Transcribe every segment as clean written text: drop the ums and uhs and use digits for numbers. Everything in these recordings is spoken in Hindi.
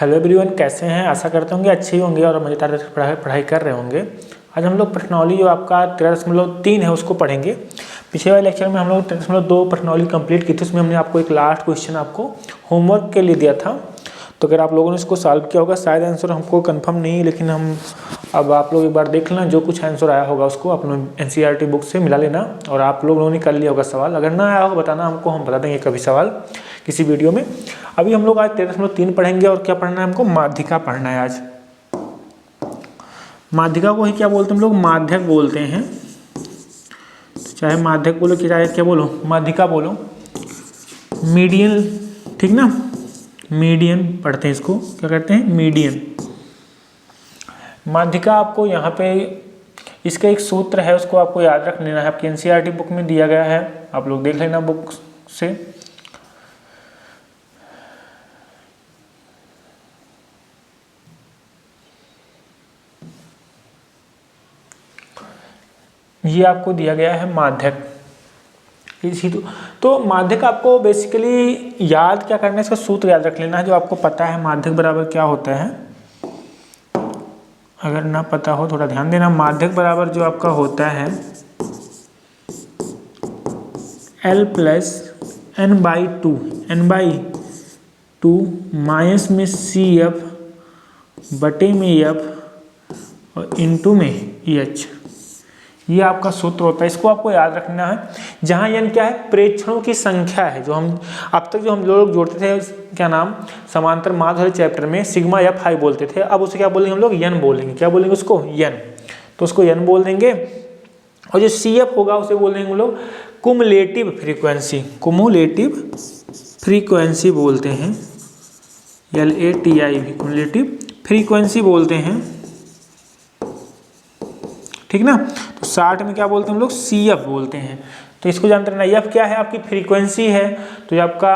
हेलो एवरीवन, कैसे हैं? आशा करते होंगे अच्छे ही होंगे और मज़ेदार पढ़ाई कर रहे होंगे। आज हम लोग प्रश्नावली जो आपका 13.3 है उसको पढ़ेंगे। पिछले वाले लेक्चर में हम लोग 13.2 प्रश्नावली कंप्लीट की थी। उसमें हमने आपको एक लास्ट क्वेश्चन आपको होमवर्क के लिए दिया था। तो अगर आप लोगों ने इसको सॉल्व किया होगा, शायद आंसर हमको कंफर्म नहीं है, लेकिन हम अब आप लोग एक बार देख लेना, जो कुछ आंसर आया होगा उसको अपने NCERT बुक से मिला लेना। और आप लोगों ने कर लिया होगा सवाल, अगर ना आया होगा बताना हमको, हम बता देंगे कभी सवाल किसी वीडियो में। अभी हम लोग आज 13.3 पढ़ेंगे। और क्या पढ़ना है हमको? माध्यिका पढ़ना है आज। माध्यिका को ही क्या बोलते हैं हम लोग? माध्यक बोलते हैं। चाहे माध्यक बोलो कि चाहे क्या बोलो, माध्यिका बोलो, मीडियन, ठीक ना? मीडियन पढ़ते हैं इसको, क्या कहते हैं? मीडियन। माध्यिका आपको यहाँ पे इसका एक सूत्र है, उसको आपको याद रख लेना है। आपकी NCERT बुक में दिया गया है, आप लोग देख लेना बुक से। ये आपको दिया गया है माध्यक। इसी तो माध्यक आपको बेसिकली याद क्या करना है, इसका सूत्र याद रख लेना है। जो आपको पता है माध्यक बराबर क्या होता है, अगर ना पता हो थोड़ा ध्यान देना। माध्यक बराबर जो आपका होता है L + n/2, n/2 माइनस में CF बटे में F और इंटू में EH। ये आपका सूत्र होता है, इसको आपको याद रखना है। जहाँ n क्या है? प्रेक्षणों की संख्या है। जो हम अब तक जो हम लोग जोड़ते थे, क्या नाम, समांतर माध्य वाले चैप्टर में सिग्मा Fi बोलते थे। अब उसे क्या बोलेंगे हम लोग? n बोलेंगे। क्या बोलेंगे उसको? n। तो उसको n बोल देंगे। और जो CF होगा उसे बोल देंगे हम लोग कुमुलेटिव फ्रीक्वेंसी। कुमुलेटिव फ्रीक्वेंसी बोलते हैं, LATIV, कुमुलेटिव फ्रीक्वेंसी बोलते हैं, ठीक ना? तो 60 में क्या बोलते हैं हम लोग? CF बोलते हैं। तो इसको जानते रहना। F क्या है? आपकी फ्रीक्वेंसी है। तो ये आपका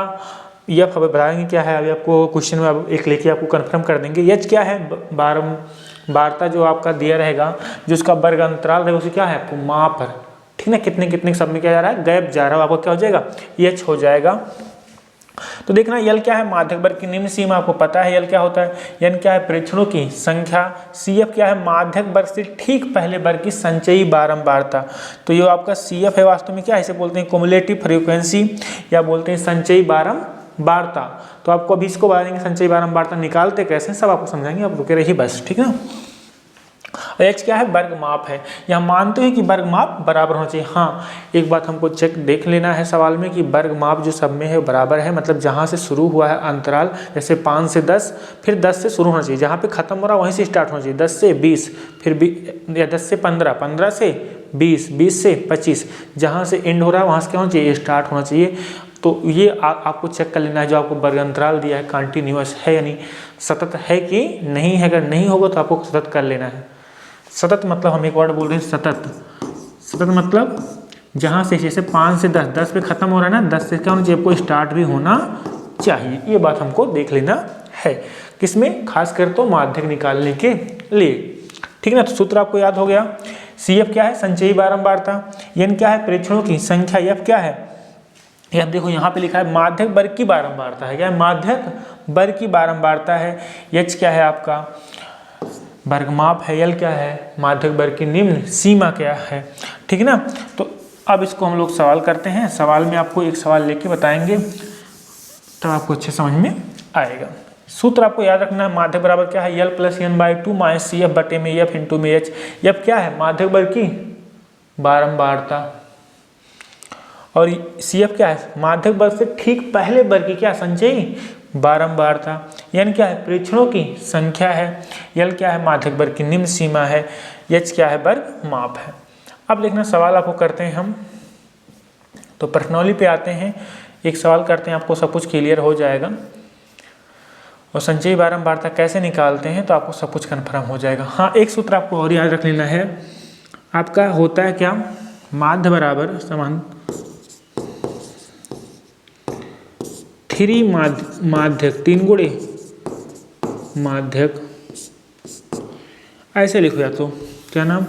F हमें बताएंगे क्या है, अभी आपको क्वेश्चन में अब एक लेके आपको कंफर्म कर देंगे। H क्या है? बारंबारता जो आपका दिया रहेगा, जो उसका वर्ग अंतराल रहेगा, उसे क्या है? आपको माप है, ठीक ना? कितने कितने सब में क्या जा रहा है? गैप जा रहा है, आपको क्या हो जाएगा? H हो जाएगा। तो देखना L क्या है? माध्यक वर्ग की निम्न सीमा आपको पता है। L क्या होता है? N क्या है? प्रेक्षणों की संख्या। CF क्या है? माध्यक वर्ग से ठीक पहले वर्ग की संचयी बारंबारता। तो ये आपका CF है, वास्तव में क्या है? इसे बोलते हैं कुमुलेटिव फ्रीक्वेंसी या बोलते हैं संचयी बारंबारता। तो आपको अभी इसको बताएंगे संचयी बारंबारता निकालते कैसे, सब आपको समझाएंगे, आप रुके रहिए बस, ठीक है। H क्या है? वर्ग माप है। यहाँ मानते हैं कि वर्ग माप बराबर होना चाहिए। हाँ, एक बात हमको चेक देख लेना है सवाल में कि वर्ग माप जो सब में है बराबर है, मतलब जहाँ से शुरू हुआ है अंतराल, जैसे 5 से 10, फिर 10 से शुरू होना चाहिए, जहाँ पे खत्म हो रहा है वहीं से स्टार्ट होना चाहिए। 10 से 20, फिर या 10 से 15, 15 से 20, 20 से 25, जहाँ से एंड हो रहा है वहाँ से क्या होना चाहिए? स्टार्ट होना चाहिए। तो ये आपको चेक कर लेना है। जो आपको वर्ग अंतराल दिया है कंटिन्यूअस है, यानी सतत है कि नहीं है। अगर नहीं होगा तो आपको सतत कर लेना है। सतत मतलब हम एक वर्ड बोल रहे हैं सतत। सतत मतलब जहाँ से, जैसे 5 से 10, 10 पे खत्म हो रहा है ना, 10 से क्या होना चाहिए? आपको स्टार्ट भी होना चाहिए। ये बात हमको देख लेना है, किसमें? खास कर तो माध्यक निकालने के लिए, ठीक ना? तो सूत्र आपको याद हो गया। CF क्या है? संचयी बारंबारता। N क्या है? प्रेक्षणों की संख्या। F क्या है? अब देखो यहाँ पे लिखा है माध्यक वर्ग की बारंबारता है। क्या है? माध्यक वर्ग की बारंबारता है। H क्या है? आपका वर्ग माप है। L क्या है? माध्यक वर्ग की निम्न सीमा क्या है, ठीक है ना? तो अब इसको हम लोग सवाल करते हैं। सवाल में आपको एक सवाल लेके बताएंगे, तब आपको अच्छे समझ में आएगा। सूत्र आपको याद रखना है। माध्यक बराबर क्या है? L + n/2 माइनस CF बटे में F इंटू में H। F क्या है? माध्यक वर्ग की बारंबारता। और CF क्या है? माध्यक वर्ग से ठीक पहले वर्ग की क्या? संचयी बारंबारता। N क्या है? प्रेक्षणों की संख्या है। L क्या है? माध्यक वर्ग की निम्न सीमा है। H क्या है? वर्ग माप है। अब देखना सवाल आपको करते हैं हम, तो प्रश्नावली पे आते हैं। एक सवाल करते हैं, आपको सब कुछ क्लियर हो जाएगा। और संचयी बारंबारता कैसे निकालते हैं तो आपको सब कुछ कन्फर्म हो जाएगा। हाँ, एक सूत्र आपको और याद रख लेना है। आपका होता है क्या? माध्य बराबर समान 3 माध्यक 3 गुणे माध्यक, ऐसे लिखो, या तो क्या नाम,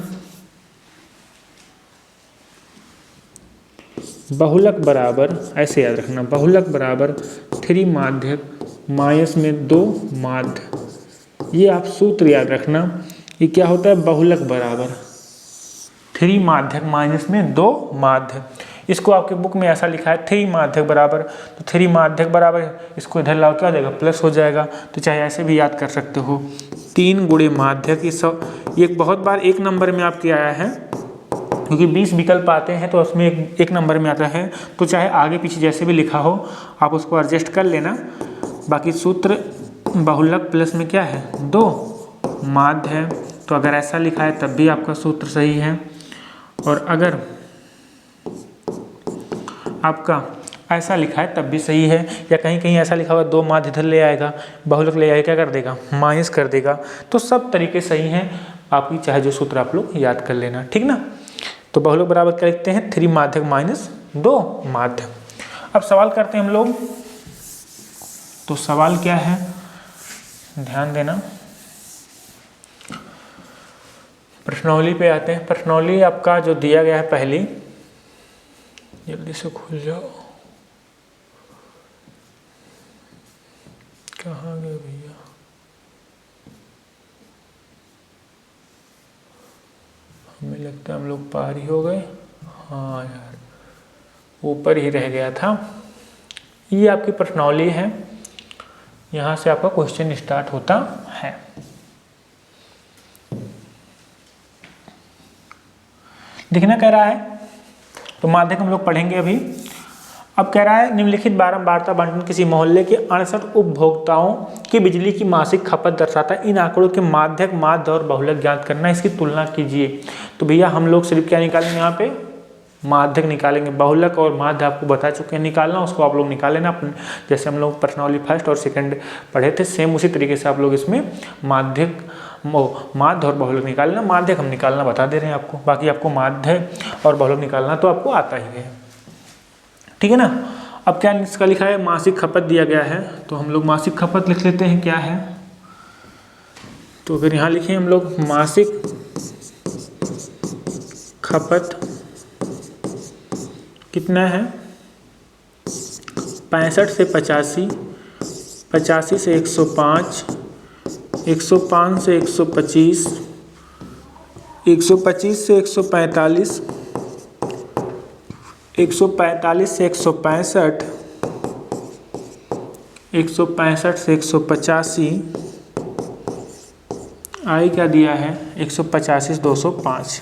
बहुलक बराबर, ऐसे याद रखना, बहुलक बराबर 3 माध्यक माइनस में 2 माध्य। ये आप सूत्र याद रखना, ये क्या होता है, बहुलक बराबर 3 माध्यक माइनस में 2 माध्य। इसको आपके बुक में ऐसा लिखा है 3 माध्यक बराबर, तो 3 माध्यक बराबर इसको इधर लाओ, क्या हो जाएगा, प्लस हो जाएगा। तो चाहे ऐसे भी याद कर सकते हो, 3 गुणे माध्यक। ये बहुत बार 1 नंबर में आपके आया है, क्योंकि 20 विकल्प आते हैं तो उसमें एक नंबर में आता है। तो चाहे आगे पीछे जैसे भी लिखा हो आप उसको एडजस्ट कर लेना। बाकी सूत्र बहुलक प्लस में क्या है, 2 माध्य है। तो अगर ऐसा लिखा है तब भी आपका सूत्र सही है, और अगर आपका ऐसा लिखा है तब भी सही है, या कहीं कहीं ऐसा लिखा हुआ 2 माध्य इधर ले आएगा, बहुलक ले आएगा, क्या कर देगा, माइनस कर देगा। तो सब तरीके सही हैं, आपकी चाहे जो सूत्र आप लोग याद कर लेना, ठीक ना। तो बहुलक बराबर क्या लिखते हैं, 3 माध्यक माइनस 2 माध्य। अब सवाल करते हैं हम लोग। तो सवाल क्या है, ध्यान देना, प्रश्नावली पे आते हैं। प्रश्नावली आपका जो दिया गया है पहली, जल्दी से खुल जाओ, कहाँ गए भैया, हमें लगता है हम लोग पार ही हो गए। हाँ यार, ऊपर ही रह गया था। ये आपकी प्रश्नावली है, यहाँ से आपका क्वेश्चन स्टार्ट होता है। लिखना कह रहा है, तो माध्यक हम लोग पढ़ेंगे अभी। अब कह रहा है निम्नलिखित बारंबारता बंटन किसी मोहल्ले के 68 उपभोक्ताओं की बिजली की मासिक खपत दर्शाता है। इन आंकड़ों के माध्यक, माध्य और बहुलक ज्ञात करना, इसकी तुलना कीजिए। तो भैया हम लोग सिर्फ क्या निकालेंगे, यहाँ पे माध्यक निकालेंगे। बहुलक और माध्य आपको बता चुके हैं निकालना, उसको आप लोग निकाल लेना। जैसे हम लोग प्रश्नावली फर्स्ट और सेकंड पढ़े थे, सेम उसी तरीके से आप लोग इसमें माध्यक, माध्य और बहुलक निकालना। माध्यक हम निकालना बता दे रहे हैं आपको, बाकी आपको माध्य और बहुलक निकालना तो आपको आता ही है, ठीक है ना। अब क्या इसका लिखा है, मासिक खपत दिया गया है, तो हम लोग मासिक खपत लिख लेते हैं क्या है। तो अगर यहाँ लिखें हम लोग मासिक खपत कितना है, 65 से 85, 85 से 105, 105 से 125, 125 से 145, 145 से 165, 165 से 185, आई क्या दिया है, 185 से 205।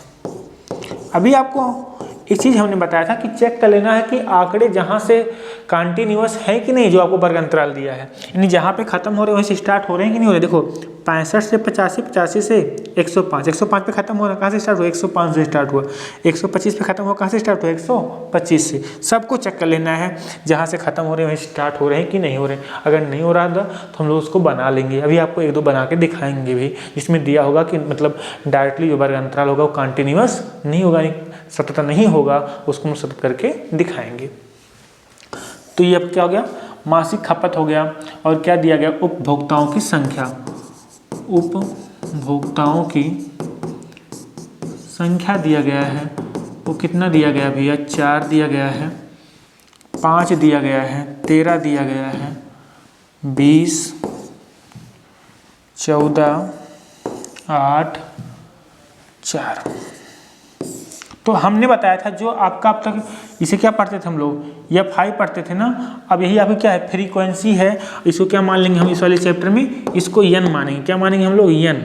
अभी आपको एक चीज़ हमने बताया था कि चेक कर लेना है कि आंकड़े जहाँ से कंटिन्यूअस है कि नहीं, जो आपको वर्ग अंतराल दिया है, यानी जहाँ पे खत्म हो रहे हैं वहीं से स्टार्ट हो रहे हैं कि नहीं हो रहे। देखो 65 से 85, 85 से 105, 105 पे खत्म हो रहा है, कहाँ से स्टार्ट हुआ, 105 से स्टार्ट हुआ, 125 पे खत्म हुआ, कहाँ से स्टार्ट हुआ, 125 से। सबको चेक कर लेना है जहाँ से खत्म हो रहे हैं वहीं स्टार्ट हो रहे हैं कि नहीं हो रहे। अगर नहीं हो रहा था तो हम लोग उसको बना लेंगे। अभी आपको 1-2 बना के दिखाएंगे भी, जिसमें दिया होगा कि मतलब डायरेक्टली जो वर्ग अंतराल होगा वो कंटिन्यूअस नहीं होगा, सतत नहीं होगा, उसको हम सतत करके दिखाएंगे। तो ये अब क्या हो गया, मासिक खपत हो गया। और क्या दिया गया, उपभोक्ताओं की संख्या। उपभोक्ताओं की संख्या दिया गया है, वो कितना दिया गया भैया, 4 दिया गया है, 5 दिया गया है, 13 दिया गया है, 20, 14, 8, 4। तो हमने बताया था जो आपका अब तक इसे क्या पढ़ते थे हम लोग, F5 पढ़ते थे ना। अब यही आपकी क्या है, फ्रीक्वेंसी है। इसको क्या मान लेंगे हम इस वाले चैप्टर में, इसको n मानेंगे। क्या मानेंगे हम लोग, n।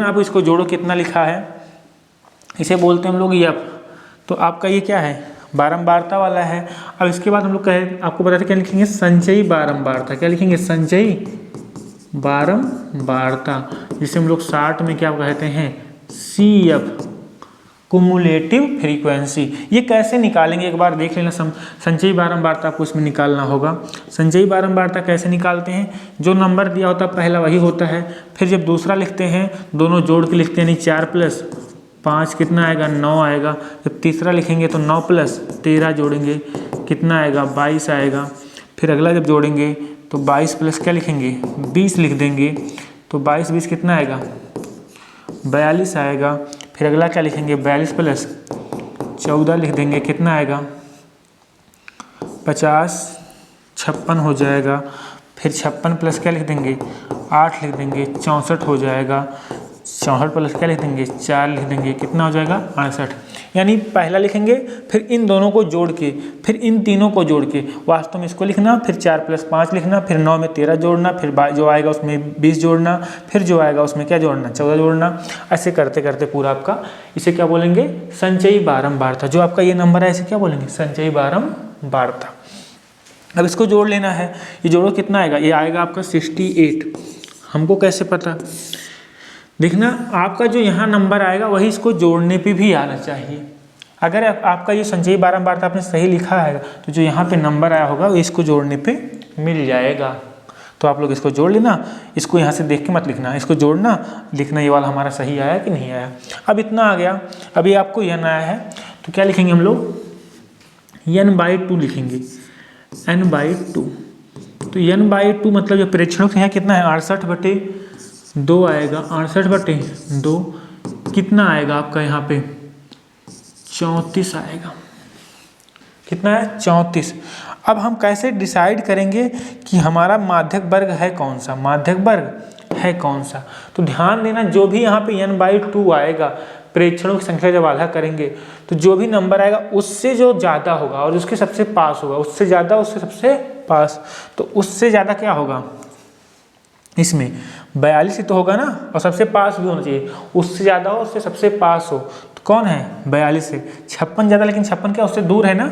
आप इसको जोड़ो, कितना लिखा है, इसे बोलते हैं हम लोग F। तो आपका ये क्या है, बारंबारता वाला है। अब इसके बाद हम लोग कहे, आपको बताते क्या लिखेंगे, संचयी बारंबारता। क्या लिखेंगे, संचयी बारंबारता, जिसे हम लोग शॉर्ट में क्या कहते हैं, CF, कुमुलेटिव फ्रीक्वेंसी। ये कैसे निकालेंगे एक बार देख लेना। संचयी बारंबारता आपको इसमें निकालना होगा। संचयी बारंबारता कैसे निकालते हैं, जो नंबर दिया होता है पहला वही होता है, फिर जब दूसरा लिखते हैं दोनों जोड़ के लिखते हैं, 4 + 5 कितना आएगा, 9 आएगा। जब तीसरा लिखेंगे तो 9 + 13 जोड़ेंगे, कितना आएगा, 22 आएगा। फिर अगला जब जोड़ेंगे तो 22 + क्या लिखेंगे, 20 लिख देंगे, तो 22 20 कितना आएगा, 42 आएगा। फिर अगला क्या लिखेंगे, 42 + 14 लिख देंगे, कितना आएगा, 50, 56 हो जाएगा। फिर 56 प्लस क्या लिख देंगे 8 लिख देंगे 64 हो जाएगा। 64 प्लस क्या लिख देंगे 4 लिख देंगे, कितना हो जाएगा 68। यानी पहला लिखेंगे फिर इन दोनों को जोड़ के फिर इन तीनों को जोड़ के वास्तव में इसको लिखना, फिर 4 प्लस 5 लिखना, फिर 9 में 13 जोड़ना, फिर जो आएगा उसमें 20 जोड़ना, फिर जो आएगा उसमें क्या जोड़ना 14 जोड़ना। ऐसे करते करते पूरा आपका इसे क्या बोलेंगे संचयी बारंबारता। जो आपका ये नंबर है इसे क्या बोलेंगे संचयी बारंबारता। अब इसको जोड़ लेना है, ये जोड़ो कितना आएगा, ये आएगा आपका 68। हमको कैसे पता, देखना आपका जो यहाँ नंबर आएगा वही इसको जोड़ने पे भी आना चाहिए। अगर आपका ये संचयी बारंबारता आपने सही लिखा है तो जो यहाँ पे नंबर आया होगा वो इसको जोड़ने पे मिल जाएगा। तो आप लोग इसको जोड़ लेना, इसको यहाँ से देख के मत लिखना, इसको जोड़ना लिखना ये वाला हमारा सही आया कि नहीं आया। अब इतना आ गया, अभी आपको n आया है तो क्या लिखेंगे हम लोग n/2 लिखेंगे n/2। तो n/2 मतलब जो प्रेक्षणों की संख्या कितना है 68/2 आएगा। 68/2 कितना आएगा आपका यहाँ पे 34 आएगा। कितना है 34। अब हम कैसे डिसाइड करेंगे कि हमारा माध्यक वर्ग है कौन सा, माध्यक वर्ग है कौन सा। तो ध्यान देना जो भी यहाँ पे n/2 आएगा प्रेक्षणों की संख्या जब आधा करेंगे तो जो भी नंबर आएगा उससे जो ज़्यादा होगा और उसके सबसे पास होगा, उससे ज़्यादा उससे सबसे पास, तो उससे ज़्यादा क्या होगा इसमें 42 ही तो होगा ना, और सबसे पास भी होना चाहिए, उससे ज़्यादा हो उससे सबसे पास हो तो कौन है 42 है। 56 ज़्यादा, लेकिन 56 क्या उससे दूर है ना,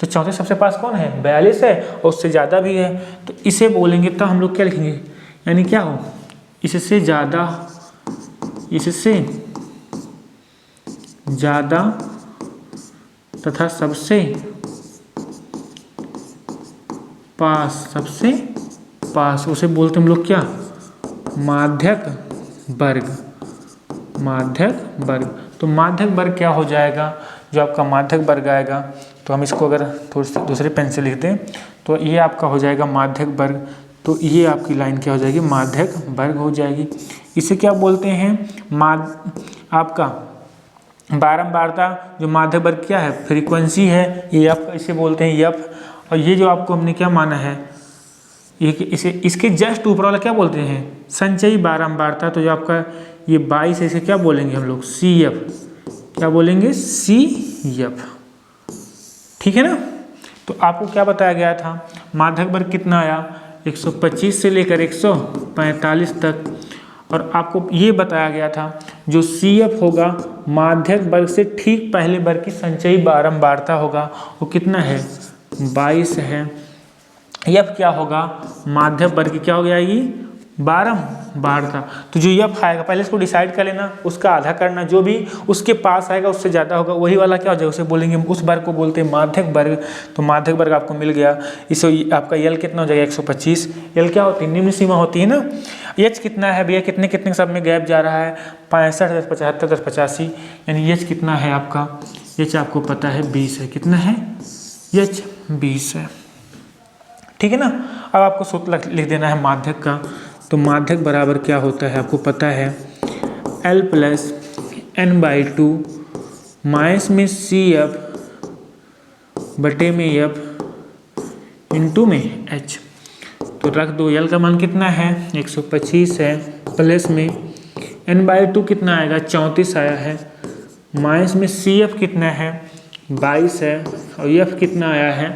तो 34 सबसे पास कौन है 42 है और उससे ज़्यादा भी है। तो इसे बोलेंगे तो हम लोग क्या लिखेंगे, यानी क्या हो इससे ज़्यादा, इससे ज़्यादा तथा सबसे पास, सबसे पास उसे बोलते हम लोग क्या माध्यक वर्ग, माध्यक वर्ग। तो माध्यक वर्ग क्या हो जाएगा, जो आपका माध्यक वर्ग आएगा तो हम इसको अगर थोड़ी सी दूसरे पेन से लिख दें तो ये आपका हो जाएगा माध्यक वर्ग। तो ये आपकी लाइन क्या हो जाएगी माध्यक वर्ग हो जाएगी। इसे क्या बोलते हैं आपका बारंबारता। जो माध्यक वर्ग क्या है फ्रीक्वेंसी है, ये आपका इसे बोलते हैं एफ। और ये जो आपको हमने क्या माना है इसे इसके जस्ट ऊपर वाला क्या बोलते हैं संचयी बारंबारता। तो जो आपका ये 22 है इसे क्या बोलेंगे हम लोग CF, क्या बोलेंगे CF, ठीक है ना। तो आपको क्या बताया गया था माध्यक वर्ग कितना आया 125 से लेकर 145 तक, और आपको ये बताया गया था जो CF होगा माध्यक वर्ग से ठीक पहले वर्ग की संचयी बारंबारता होगा वो कितना है 22 है। F क्या होगा माध्यक वर्ग की क्या हो जाएगी बारंबारता। तो जो F आएगा पहले इसको डिसाइड कर लेना, उसका आधा करना, जो भी उसके पास आएगा उससे ज़्यादा होगा वही वाला क्या हो जाएगा उसे बोलेंगे, उस वर्ग को बोलते हैं माध्यक वर्ग। तो माध्यक वर्ग आपको मिल गया। इसे आपका L कितना हो जाएगा 125। L क्या होती है निम्न सीमा होती है ना। H कितना है भैया, कितने कितने सब में गैप जा रहा है 65, 10, 75, 10, 85, यानी H कितना है आपका, H आपको पता है 20 है। कितना है H 20 है, ठीक है ना। अब आपको सूत्र लिख देना है माध्यक का। तो माध्यक बराबर क्या होता है आपको पता है L प्लस n/2 माइनस में CF बटे में F इंटू में H। तो रख दो L का मान कितना है 125 है, प्लस में n/2 कितना आएगा 34 आया है, माइनस में CF कितना है 22 है, और F कितना आया है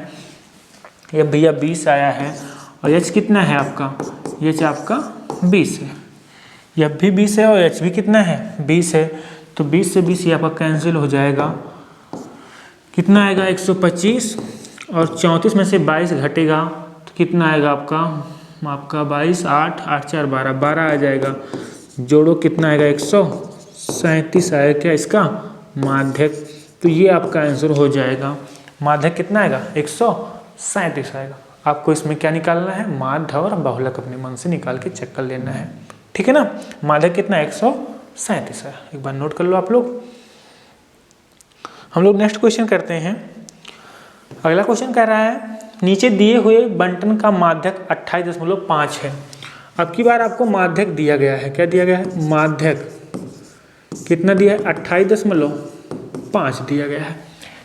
ये भैया 20 आया है, और H कितना है आपका H आपका 20 है, F भी 20 है और H भी कितना है 20 है। तो 20 से 20 ये आपका कैंसिल हो जाएगा, कितना आएगा 125, और 34 में से 22 घटेगा तो कितना आएगा आपका 22, 8, 8, 4, 12, 12 आ जाएगा। जोड़ो कितना आएगा 137 आएगा क्या इसका माध्यक। तो ये आपका आंसर हो जाएगा माध्यक कितना आएगा 137 आएगा। आपको इसमें क्या निकालना है माध्य और बहुलक अपने मन से निकाल के चेक कर लेना है, ठीक है ना। माध्यक कितना 137 है, एक बार नोट कर लो आप लोग। हम लोग नेक्स्ट क्वेश्चन करते हैं। अगला क्वेश्चन कह रहा है नीचे दिए हुए बंटन का माध्यक 28.5 है। अब की बार आपको माध्यक दिया गया है, क्या दिया गया है माध्यक कितना दिया है 28.5 दिया गया है।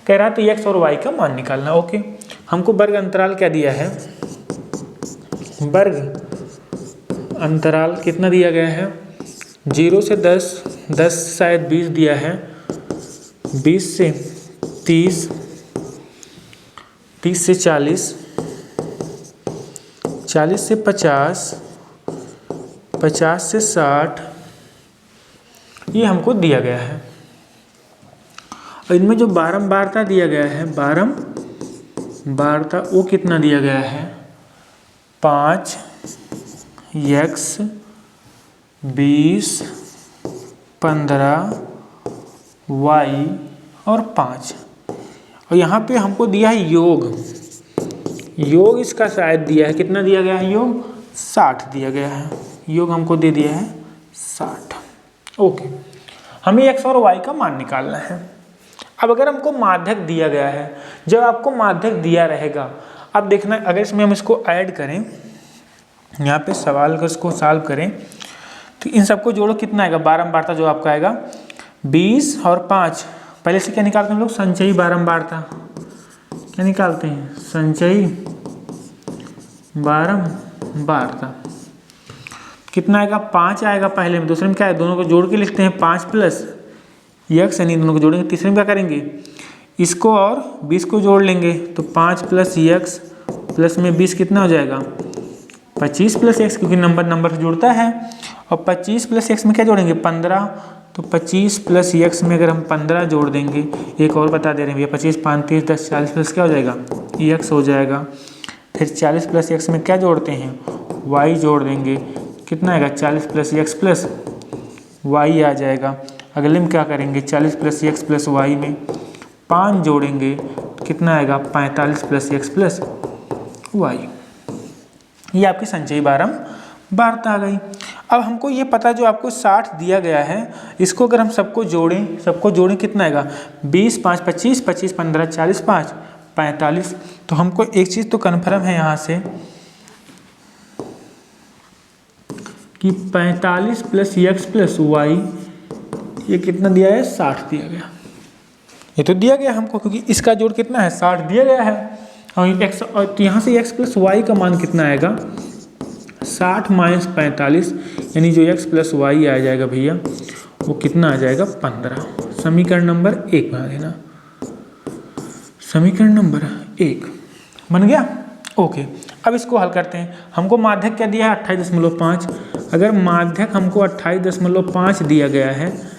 कह रहा है तो x और y का मान निकालना। ओके, हमको वर्ग अंतराल क्या दिया है वर्ग अंतराल कितना दिया गया है 0 से 10, 10 शायद 20 दिया है, 20 से 30, 30 से 40, 40 से 50, 50 से 60, ये हमको दिया गया है। और इनमें जो बारंबारता दिया गया है, बारंबारता वो कितना दिया गया है 5x 20 15 y और 5। और यहाँ पे हमको दिया है योग इसका शायद दिया है, कितना दिया गया है योग 60 दिया गया है, योग हमको दे दिया है 60। ओके, हमें x और y का मान निकालना है। अब अगर हमको माध्यक दिया गया है, जब आपको माध्यक दिया रहेगा, अब देखना अगर इसमें हम इसको ऐड करें, यहाँ पे सवाल को इसको सॉल्व करें तो इन सबको जोड़ो कितना आएगा, बारंबारता जो आपका आएगा 20 और 5। पहले से क्या निकालते हैं हम लोग, संचयी बारंबारता। क्या निकालते हैं, संचयी बारंबारता। कितना आएगा 5 आएगा पहले में, दूसरे में क्या है, दोनों को जोड़ के लिखते हैं 5 प्लस x, यानी दोनों को जोड़ेंगे। तीसरे में क्या करेंगे, इसको और 20 को जोड़ लेंगे तो 5 प्लस x प्लस में 20 कितना हो जाएगा 25 प्लस x, क्योंकि नंबर से जुड़ता है। और 25 प्लस x में क्या जोड़ेंगे 15, तो 25 प्लस x में अगर हम 15 जोड़ देंगे, एक और बता दे रहे हैं भैया, 25 5 30 10 40 प्लस क्या हो जाएगा x हो जाएगा। फिर 40 प्लस x में क्या जोड़ते हैं y जोड़ देंगे, कितना आएगा 40 प्लस x प्लस y आ जाएगा। अगले में क्या करेंगे, 40 प्लस x प्लस y में 5 जोड़ेंगे, कितना आएगा 45 प्लस x प्लस y। ये आपकी संचयी बारंबारता आ गई। अब हमको ये पता जो आपको 60 दिया गया है, इसको अगर हम सबको जोड़ें कितना आएगा 20 5 25 25 15 40 5 45। तो हमको एक चीज़ तो कन्फर्म है यहाँ से कि 45 प्लस x प्लस y, ये कितना दिया है 60 दिया गया। ये तो दिया गया हमको, क्योंकि इसका जोड़ कितना है 60 दिया गया है। और x, और तो यहाँ से x प्लस y का मान कितना आएगा 60 माइनस 45, यानी जो x प्लस y आ जाएगा भैया वो कितना आ जाएगा 15। समीकरण नंबर 1 बना देना, समीकरण नंबर 1 बन गया। ओके, अब इसको हल करते हैं। हमको माध्यक क्या दिया है 28.5। अगर माध्यक हमको 28.5 दिया गया है,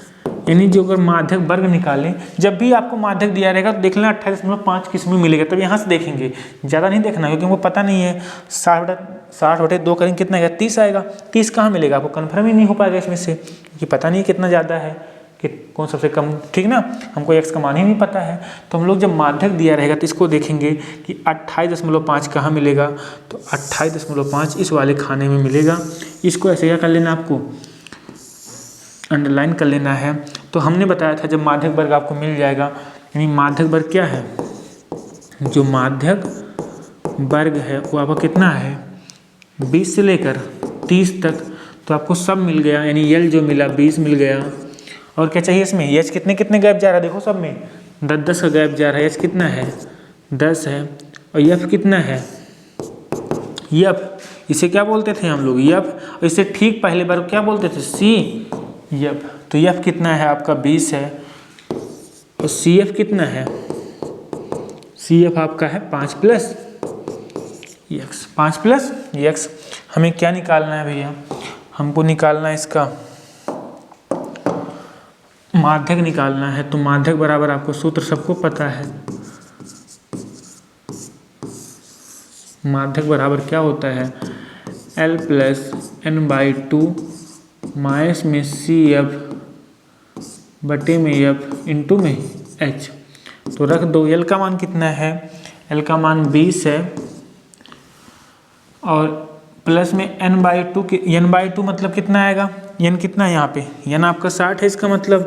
यानी जो अगर माध्यक वर्ग निकालें, जब भी आपको माध्यक दिया रहेगा तो देख लेना 28.5 किस में मिलेगा, तब यहाँ से देखेंगे, ज़्यादा नहीं देखना क्योंकि हमको पता नहीं है। 60/2 करेंगे कितना आएगा 30 आएगा। 30 कहाँ मिलेगा, आपको कन्फर्म ही नहीं हो पाएगा इसमें से, क्योंकि पता नहीं कितना ज़्यादा है कि कौन सबसे कम, ठीक ना, हमको x का मान ही नहीं पता है। तो हम लोग जब माध्यक दिया रहेगा तो इसको देखेंगे कि 28.5 कहाँ मिलेगा, तो 28.5 इस वाले खाने में मिलेगा। इसको ऐसे क्या कर लेना, आपको अंडरलाइन कर लेना है। तो हमने बताया था जब माध्यक वर्ग आपको मिल जाएगा, यानी माध्यक वर्ग क्या है, जो माध्यक वर्ग है वो आपको कितना है 20 से लेकर 30 तक, तो आपको सब मिल गया, यानी l जो मिला 20 मिल गया। और क्या चाहिए इसमें, h कितने गैप जा रहा है, देखो सब में 10 का गैप जा रहा है, h कितना है 10 है। और f कितना है, f इसे क्या बोलते थे हम लोग f, और इसे ठीक पहले बार क्या बोलते थे c f। तो f कितना है आपका 20 है, और cf कितना है, cf आपका है 5 प्लस x, 5 प्लस x। हमें क्या निकालना है भैया, हमको निकालना है इसका माध्यक निकालना है। तो माध्यक बराबर आपको सूत्र सबको पता है, माध्यक बराबर क्या होता है L प्लस n/2 माइनस में CF बटे में F इंटू में H। तो रख दो, L का मान कितना है, L का मान 20 है, और प्लस में n/2 के n/2 मतलब कितना आएगा, n कितना है यहाँ पे, n आपका 60 है इसका मतलब,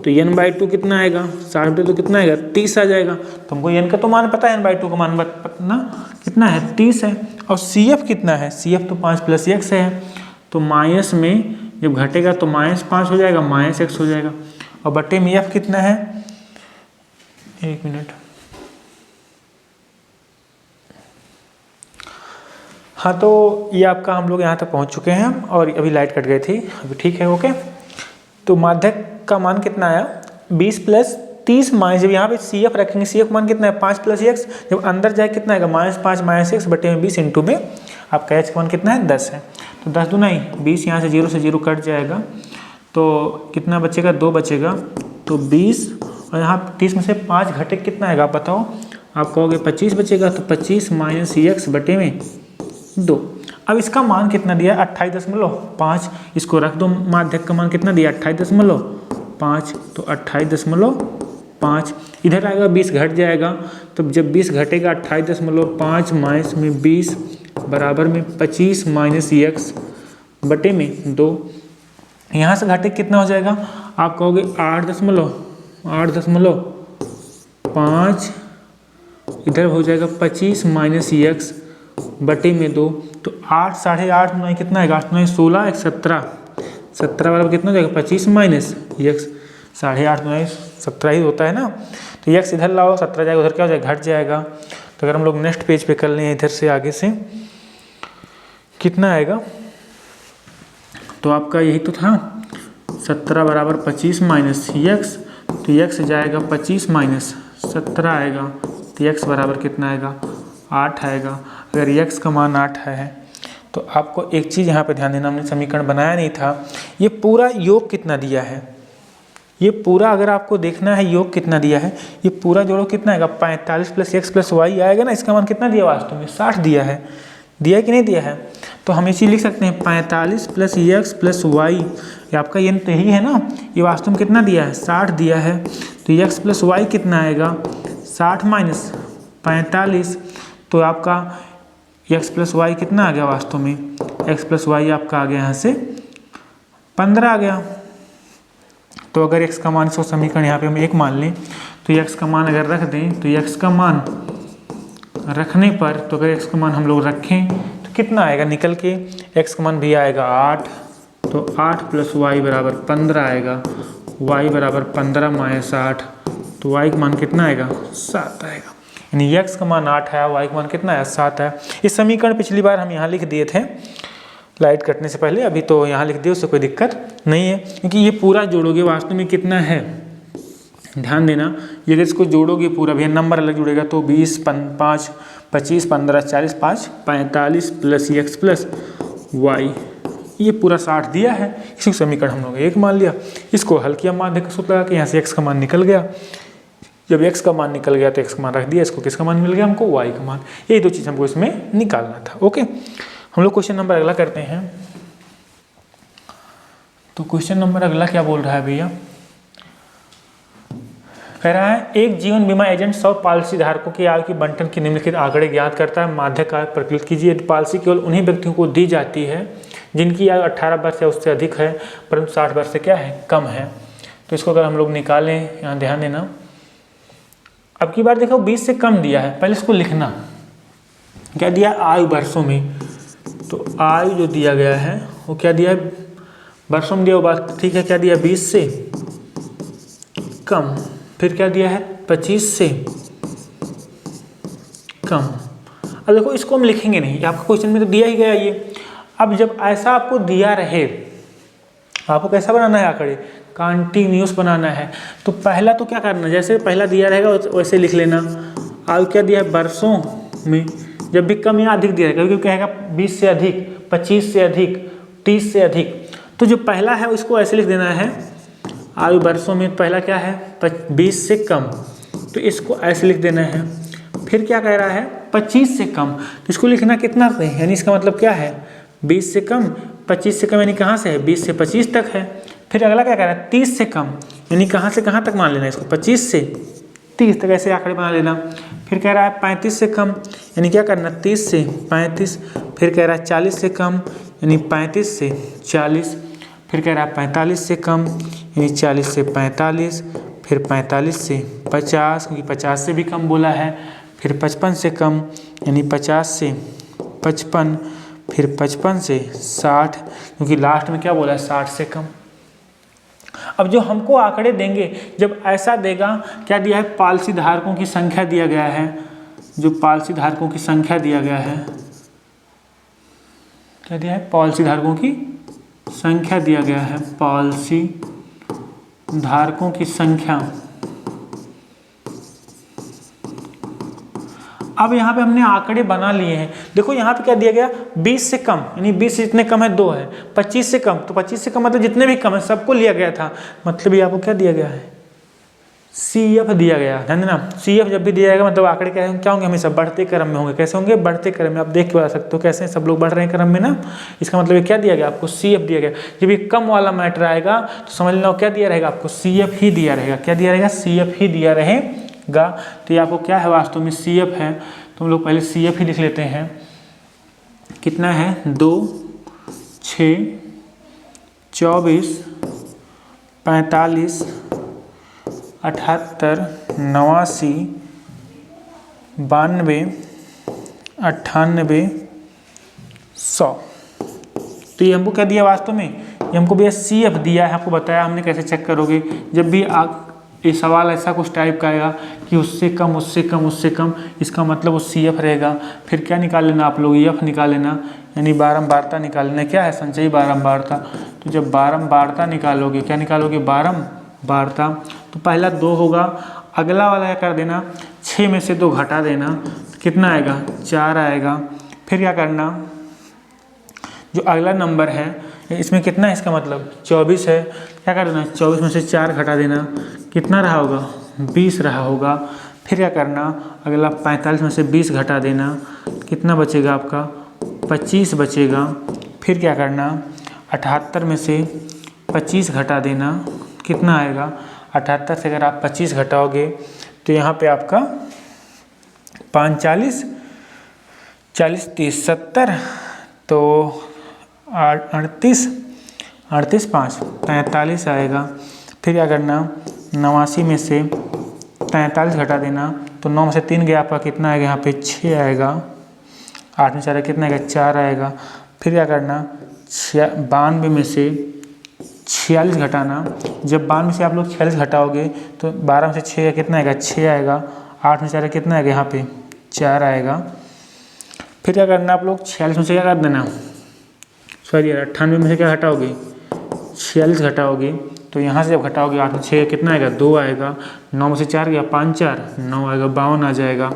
तो n/2 कितना आएगा 60 तो कितना आएगा 30 आ जाएगा। तो हमको n का तो मान पता है, n/2 का मान ना कितना है 30 है। और CF कितना है, CF तो 5 प्लस x है, तो माइनस में जब घटेगा तो -5 हो जाएगा, -x हो जाएगा। और बटे में f कितना है, एक मिनट, हाँ, तो ये आपका हम लोग यहाँ तक पहुँच चुके हैं और अभी लाइट कट गई थी, अभी ठीक है। ओके, तो माध्यक का मान कितना आया 20 + 30 माइनस, जब यहाँ पे सी एफ रखेंगे, सी एफ मान कितना है 5 + x, जब अंदर जाए कितना आएगा -5 - x बटे में 20 इंटू में आपका h का मान कितना है 10 है। तो 10 दूना ही 20, यहाँ से 0 से 0 कट जाएगा, तो कितना बचेगा 2 बचेगा, तो 20 और यहाँ 30 में से 5 घटे कितना आएगा आप बताओ, आप कहोगे 25 बचेगा, तो 25 - x बटे में 2। अब इसका मान कितना दिया है 28.5, इसको रख दो, माध्यक का मान कितना दिया 28.5, तो 28.5 इधर आएगा 20 घट जाएगा, तो जब 20 घटेगा 28.5 माइनस में 20 बराबर में 25 - x बटे में 2। यहाँ से घटे कितना हो जाएगा, आप कहोगे 8.5, इधर हो जाएगा 25 - x बटे में 2, तो 8 8.5 9 कितना आएगा, 8 9 16 1 17, 17 बराबर कितना हो जाएगा 25 - x, 8.5 9 17 ही होता है ना, तो x इधर लाओ 17 जाएगा, उधर क्या हो जाएगा घट जाएगा। तो अगर हम लोग नेक्स्ट पेज पे कर लें इधर से आगे से कितना आएगा, तो आपका यही तो था 17 बराबर 25 - x, तो x जाएगा 25 - 17 आएगा, तो x बराबर कितना आएगा 8 आएगा। अगर x का मान 8 है तो आपको एक चीज़ यहाँ पे ध्यान देना, हमने समीकरण बनाया नहीं था, ये पूरा योग कितना दिया है, ये पूरा अगर आपको देखना है योग कितना दिया है, ये पूरा जोड़ो कितना आएगा 45 + x + y आएगा ना, इसका मान कितना दिया वास्तव में 60 दिया है, दिया कि नहीं दिया है, तो हम ये चीज़ लिख सकते हैं 45 + x + y, ये आपका ये तो यही है ना, ये वास्तव में कितना दिया है 60 दिया है, तो x + y कितना आएगा 60 - 45, तो आपका x + y कितना आ गया वास्तव में, x + y आपका आ गया यहाँ से 15 आ गया। तो अगर x का मान, इसको समीकरण यहाँ पे हम 1 मान लें, तो x का मान अगर रख दें, तो x का मान रखने पर, तो अगर x का मान हम लोग रखें तो कितना आएगा निकल के, x का मान भी आएगा 8, तो 8 + y बराबर 15 आएगा, y बराबर 15 - 8, तो y का मान कितना आएगा 7 आएगा, यानी x का मान 8 है, y का मान कितना है 7 है। इस समीकरण पिछली बार हम यहाँ लिख दिए थे लाइट कटने से पहले, अभी तो यहाँ लिख दिए, उससे कोई दिक्कत नहीं है, क्योंकि ये पूरा जोड़ोगे वास्तव में कितना है, ध्यान देना, ये अगर इसको जोड़ोगे पूरा, भी नंबर अलग जुड़ेगा, तो 20 5 25 15 40 5 45 + x + y, ये पूरा 60 दिया है। इसी समीकरण हम लोग 1 मान लिया, इसको हल किया, माध्यक का सूत्र लगा के यहाँ से x का मान निकल गया, जब x का मान निकल गया तो x का मान रख दिया, इसको किसका मान मिल गया हमको y का मान, यही दो चीज़ हमको इसमें निकालना था। ओके, हम लोग क्वेश्चन नंबर अगला करते हैं। तो क्वेश्चन नंबर अगला क्या बोल रहा है भैया, कह रहा है एक जीवन बीमा एजेंट 100 पॉलिसी धारकों की आयु की बंटन के निम्नलिखित आंकड़े ज्ञात करता है, माध्यक आय प्रकलित कीजिए। पॉलिसी केवल उन्हीं व्यक्तियों को दी जाती है जिनकी आयु 18 वर्ष या उससे अधिक है, परंतु 60 वर्ष से क्या है कम है। तो इसको अगर हम लोग निकालें, यहाँ ध्यान देना, अब की बार देखो 20 से कम दिया है, पहले इसको लिखना, क्या दिया आयु वर्षों में, तो आयु जो दिया गया है वो क्या दिया है वर्षों में दिया, वो बात ठीक है, क्या दिया 20 से कम, फिर क्या दिया है 25 से कम। अब देखो इसको हम लिखेंगे नहीं, आपका क्वेश्चन में तो दिया ही गया ये। अब जब ऐसा आपको दिया रहे, आपको कैसा बनाना है आंकड़े, कंटिन्यूस बनाना है, तो पहला तो क्या करना, जैसे पहला दिया रहेगा वैसे लिख लेना। आयु क्या दिया है वर्षों में, जब भी कम या अधिक दिया रहेगा, क्योंकि कहेगा 20 से अधिक, 25 से अधिक, 30 से अधिक, तो जो पहला है उसको ऐसे लिख देना है आयु वर्षों में, पहला क्या है 20 से कम, तो इसको ऐसे लिख देना है। फिर क्या कह रहा है 25 से कम, तो इसको लिखना कितना से, यानी इसका मतलब क्या है 20 से कम, 25 से कम यानी कहाँ से है 20 से 25 तक है। फिर अगला क्या कह रहा है 30 से कम, यानी कहाँ से कहाँ तक मान लेना इसको 25 से 30 तक, ऐसे आंकड़े बना लेना। फिर कह रहा है 35 से कम, यानी क्या करना 30 से 35। फिर कह रहा है 40 से कम, यानी 35 से 40। फिर कह रहा है 45 से कम, यानी 40 से 45। फिर 45 से 50, क्योंकि 50 से भी कम बोला है। फिर 55 से कम, यानी 50 से 55। फिर 55 से 60, क्योंकि लास्ट में क्या बोला है 60 से कम। अब जो हमको आंकड़े देंगे, जब ऐसा देगा, क्या दिया है पॉलिसी धारकों की संख्या दिया गया है, जो पॉलिसी धारकों की संख्या दिया गया है, क्या दिया है, पॉलिसी धारकों की संख्या दिया गया है, पॉलिसी धारकों की संख्या। अब यहाँ पे हमने आंकड़े बना लिए हैं। देखो यहाँ पे क्या दिया गया, 20 से कम, यानी 20 से जितने कम है 2 है, 25 से कम, तो 25 से कम मतलब जितने भी कम है सबको लिया गया था। मतलब ये आपको क्या दिया गया है, CF दिया गया, ध्यान देना। CF जब भी दिया जाएगा मतलब आंकड़े क्या होंगे, हमेशा बढ़ते क्रम में होंगे। कैसे होंगे, बढ़ते क्रम में। आप देख के बता सकते हो कैसे सब लोग बढ़ रहे हैं क्रम में ना। इसका मतलब ये क्या दिया गया आपको, CF दिया गया। जब ये कम वाला मैटर आएगा तो समझ लेना क्या दिया रहेगा आपको, CF ही दिया रहेगा। क्या दिया रहेगा, CF ही दिया रहेगा। तो ये आपको क्या है, वास्तव में CF है। तो हम लोग पहले CF ही लिख लेते हैं। कितना है, 2, 6, 24, 45, 78, 89, 92, 98, 100। तो ये हमको क्या दिया वास्तव में, ये हमको भैया CF दिया है। आपको बताया हमने कैसे चेक करोगे। जब भी आप ये सवाल ऐसा कुछ टाइप का आएगा कि उससे कम उससे कम उससे कम, इसका मतलब वो CF रहेगा। फिर क्या निकाल लेना आप लोग, F निकाल लेना, यानी बारंबारता निकाल लेना। क्या है, संचयी बारंबारता। तो जब बारंबारता निकालोगे, क्या निकालोगे, बारंबारता, तो पहला 2 होगा, अगला वाला क्या कर देना, 6 में से 2 घटा देना, कितना आएगा, 4 आएगा। फिर क्या करना, जो अगला नंबर है इसमें कितना है, इसका मतलब 24 है, क्या कर देना, 24 में से 4 घटा देना, कितना रहा होगा, 20 रहा होगा। फिर क्या करना, अगला 45 में से 20 घटा देना, कितना बचेगा आपका, 25 बचेगा। फिर क्या करना, 78 में से 25 घटा देना, कितना आएगा, 78 से अगर आप 25 घटाओगे तो यहाँ पे आपका 5 40 40 30 70, तो 38 38 5 43 आएगा। फिर क्या करना, 89 में से 43 घटा देना, तो 9 में से 3 गया, आपका कितना आएगा, यहाँ पे 6 आएगा। 8 में 4 कितना आएगा, 4 आएगा। फिर क्या करना, 92 में से 46 घटाना। जब 92 से आप लोग 46 घटाओगे तो 12 में से 6 कितना आएगा, 6 आएगा। 8 में 4 कितना आएगा, यहाँ पे 4 आएगा। फिर क्या करना, आप लोग 46 में से क्या कर देना, सॉरी 98 में से क्या घटाओगे, 46 घटाओगे, तो यहाँ से जब घटाओगे 8 में 6 कितना आएगा, 2 आएगा। 9 में से 4 गया, 5 4 9 आएगा, 52 आ जाएगा।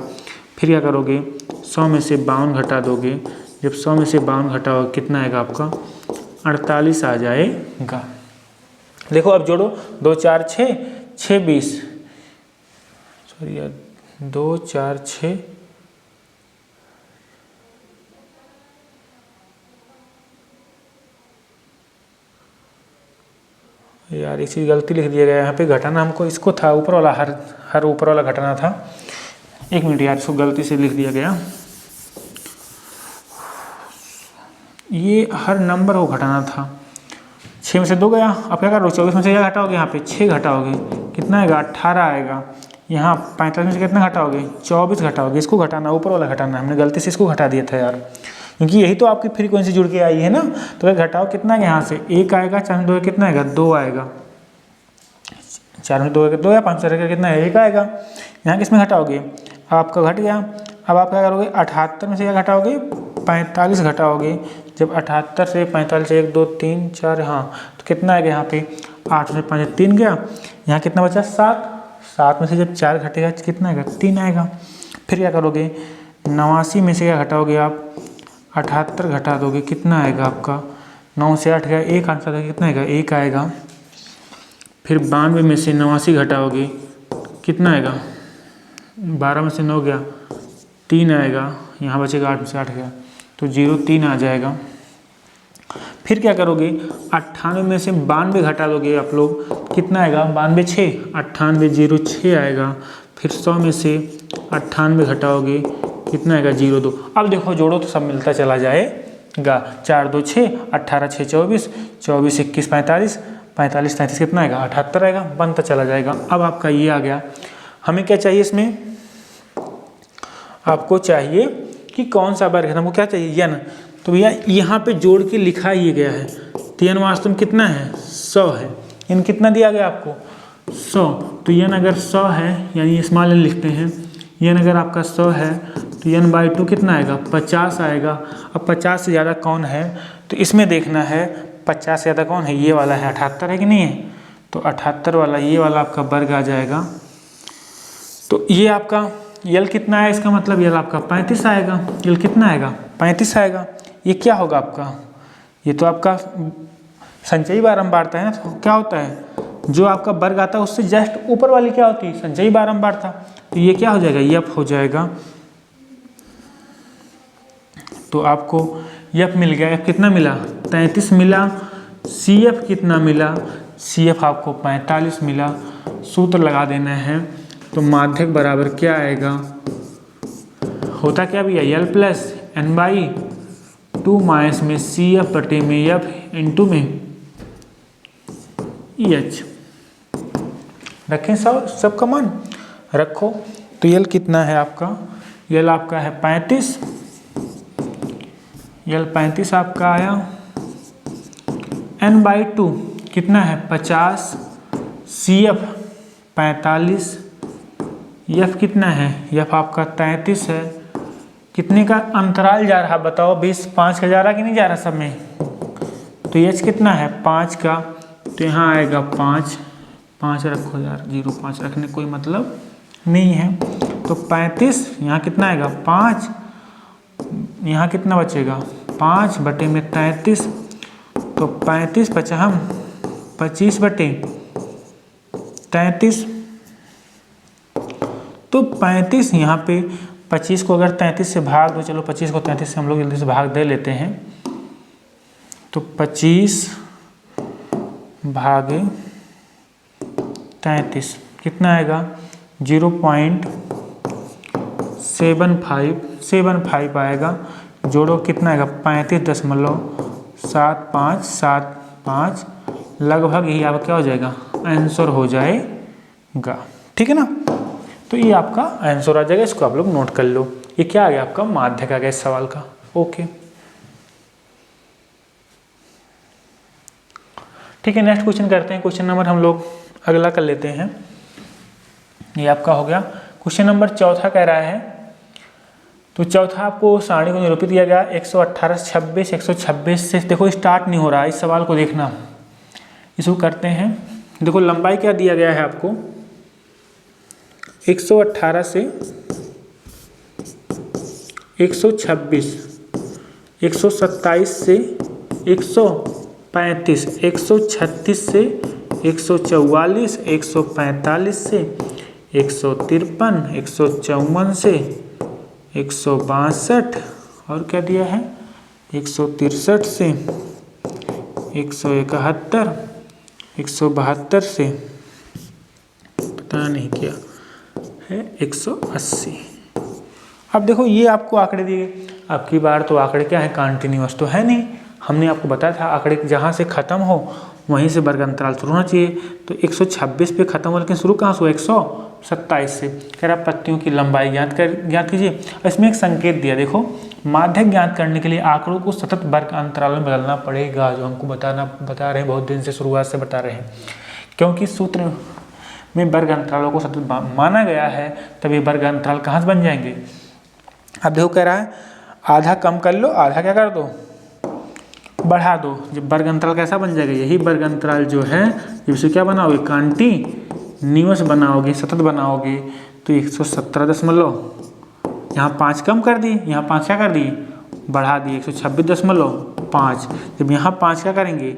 फिर क्या करोगे, 100 में से 52 घटा दोगे। जब 100 में से 52 घटाओगे कितना आएगा आपका, 48 आ जाएगा। देखो अब जोड़ो, 2 4 6 6 20, सॉरी 2 4 6 यार एक चीज़ गलती लिख दिया गया यहाँ पे। घटाना हमको इसको था, ऊपर वाला हर ऊपर वाला घटाना था। 1 मिनट यार, इसको गलती से लिख दिया गया। ये हर नंबर को घटाना था। 6 में से 2 गया, अब क्या करोगे, 24 में से क्या घटाओगे, यहाँ पे 6 घटाओगे, कितना आएगा, 18 आएगा। यहाँ 45 में से कितना घटाओगे, 24 घटाओगे। इसको घटाना, ऊपर वाला घटाना, हमने गलती से इसको घटा दिया था यार, क्योंकि यही तो आपकी फ्रीक्वेंसी जुड़ के आई है ना। तो अगर घटाओ कितना है, यहाँ से 1 आएगा, 4 में 2 कितना आएगा, 2 आएगा। 4 में 2 2 या 5 4 कितना है, 1 आएगा। यहाँ किस में घटाओगे, आपका घट गया। अब आप क्या करोगे, 78 में से क्या घटाओगे, 45 घटाओगे। जब 78 से 45 1 2 3 4, हाँ, तो कितना आएगा यहाँ पे, 8 में 5 3 गया। यहाँ कितना बचा, 7 7 में से जब 4 घटेगा कितना आएगा, 3 आएगा। फिर क्या करोगे, 89 में से क्या घटाओगे आप, 78 घटा दोगे, कितना आएगा आपका, 9 से 8 गया, 1 आंसर है, कितना आएगा, 1 आएगा। फिर 92 में से 89 घटाओगे, कितना आएगा, 12 में से 9 गया, 3 आएगा। यहाँ बचेगा 8 में से 8 गया, तो 0 3 आ जाएगा। फिर क्या करोगे, 98 में से 92 घटा दोगे आप लोग, कितना आएगा, 92 6 98 0 6 आएगा। फिर 100 में से 98 घटाओगे, कितना आएगा, 0 2। अब देखो जोड़ो तो सब मिलता चला जाएगा। 4 2 6 18 6 24 24 21 45 45 33 कितना आएगा, 78 आएगा, बनता चला जाएगा। अब आपका ये आ गया। हमें क्या चाहिए इसमें, आपको चाहिए कि कौन सा वर्ग है, हमको क्या चाहिए, यन। तो भैया यहाँ पे जोड़ के लिखा ही गया है। तो यन वास्तव में कितना है, 100 है। यन कितना दिया गया आपको, 100। तो यन अगर 100 है, यानी स्मॉल एन लिखते हैं, यन अगर आपका 100 है तो n/2 कितना आएगा 50 आएगा। अब 50 से ज़्यादा कौन है, तो इसमें देखना है 50 से ज़्यादा कौन है, ये वाला है 78 है कि नहीं है, तो 78 वाला ये वाला आपका वर्ग आ जाएगा। तो ये आपका यल कितना है, इसका मतलब यल आपका 35 आएगा। यल कितना आएगा 35 आएगा। ये क्या होगा आपका, ये तो आपका संचयी बारंबारता है ना। तो क्या होता है, जो आपका वर्ग आता है उससे जस्ट ऊपर वाली क्या होती है, संचयी बारंबारता। तो ये क्या हो जाएगा, यफ हो जाएगा। तो आपको यफ मिल गया। एफ कितना मिला 33 मिला। सी एफ कितना मिला, सी एफ आपको 45 मिला। सूत्र लगा देना है। तो माध्यक बराबर क्या आएगा, होता क्या भैया यल प्लस n/2 माइनस में सी एफ बटे में एफ इंटू में EH। रखें सब का मान रखो। तो यल कितना है आपका, यल आपका है 35, यल 35 आपका आया। n/2 कितना है 50, CF 45, F कितना है, F आपका 33 है। कितने का अंतराल जा रहा बताओ, 20 5 का जा रहा कि नहीं जा रहा सब में। तो H कितना है 5 का, तो यहाँ आएगा 5 रखो यार, 0.5 रखने कोई मतलब नहीं है। तो 35 यहाँ कितना आएगा 5, यहाँ कितना बचेगा 5 बटे में 33, तो 35 बचा हम 25 बटे 33। तो 35 यहाँ पे 25 को अगर 33 से भाग दो, चलो 25 को 33 से हम लोग जल्दी से भाग दे लेते हैं। तो 25 भागे 33 कितना आएगा 0.75 आएगा। जोड़ो कितना आएगा 35.7575, लगभग यही आपका क्या हो जाएगा आंसर हो जाएगा। ठीक है ना। तो ये आपका आंसर आ जाएगा, इसको आप लोग नोट कर लो। ये क्या आ गया आपका माध्यक आ गया इस सवाल का। ओके ठीक है, नेक्स्ट क्वेश्चन करते हैं। क्वेश्चन नंबर हम लोग अगला कर लेते हैं। ये आपका हो गया क्वेश्चन नंबर चौथा। कह रहा है, तो चौथा आपको सारणी को निरूपित किया गया 118 26 126 से। देखो स्टार्ट नहीं हो रहा, इस सवाल को देखना। इसको करते हैं। देखो लंबाई क्या दिया गया है आपको 118 से 126, 127 से 135, 136 से 144, 145 से 153, 154 से 162 और क्या दिया है 163 से 171, 172 से पता नहीं क्या है 180। अब देखो ये आपको आंकड़े दिए। अब की बार तो आंकड़े क्या है कंटिन्यूअस तो है नहीं। हमने आपको बताया था आंकड़े जहाँ से ख़त्म हो वहीं से वर्ग अंतराल शुरू होना चाहिए। तो 126 पे ख़त्म हो, लेकिन शुरू कहाँ से हुआ 127 से। कह रहा पत्तियों की लंबाई ज्ञात कीजिए। इसमें एक संकेत दिया, देखो माध्यक ज्ञात करने के लिए आंकड़ों को सतत वर्ग अंतराल में बदलना पड़ेगा, जो हमको बता रहे हैं बहुत दिन से, शुरुआत से बता रहे हैं। क्योंकि सूत्र में वर्ग अंतरालों को सतत माना गया है, तब ये वर्ग अंतराल कहाँ से बन जाएंगे। अब देखो कह रहा है आधा कम कर लो, आधा क्या कर दो बढ़ा दो। जब वर्ग अंतराल कैसा बन जाएगा, यही वर्ग अंतराल जो है जब इसे क्या बनाओगे कंटीन्यूअस बनाओगे, सतत बनाओगे। तो 117 यहाँ 5 कम कर दी, यहाँ 5 क्या कर दी बढ़ा दी 126.5। जब यहाँ 5 क्या करेंगे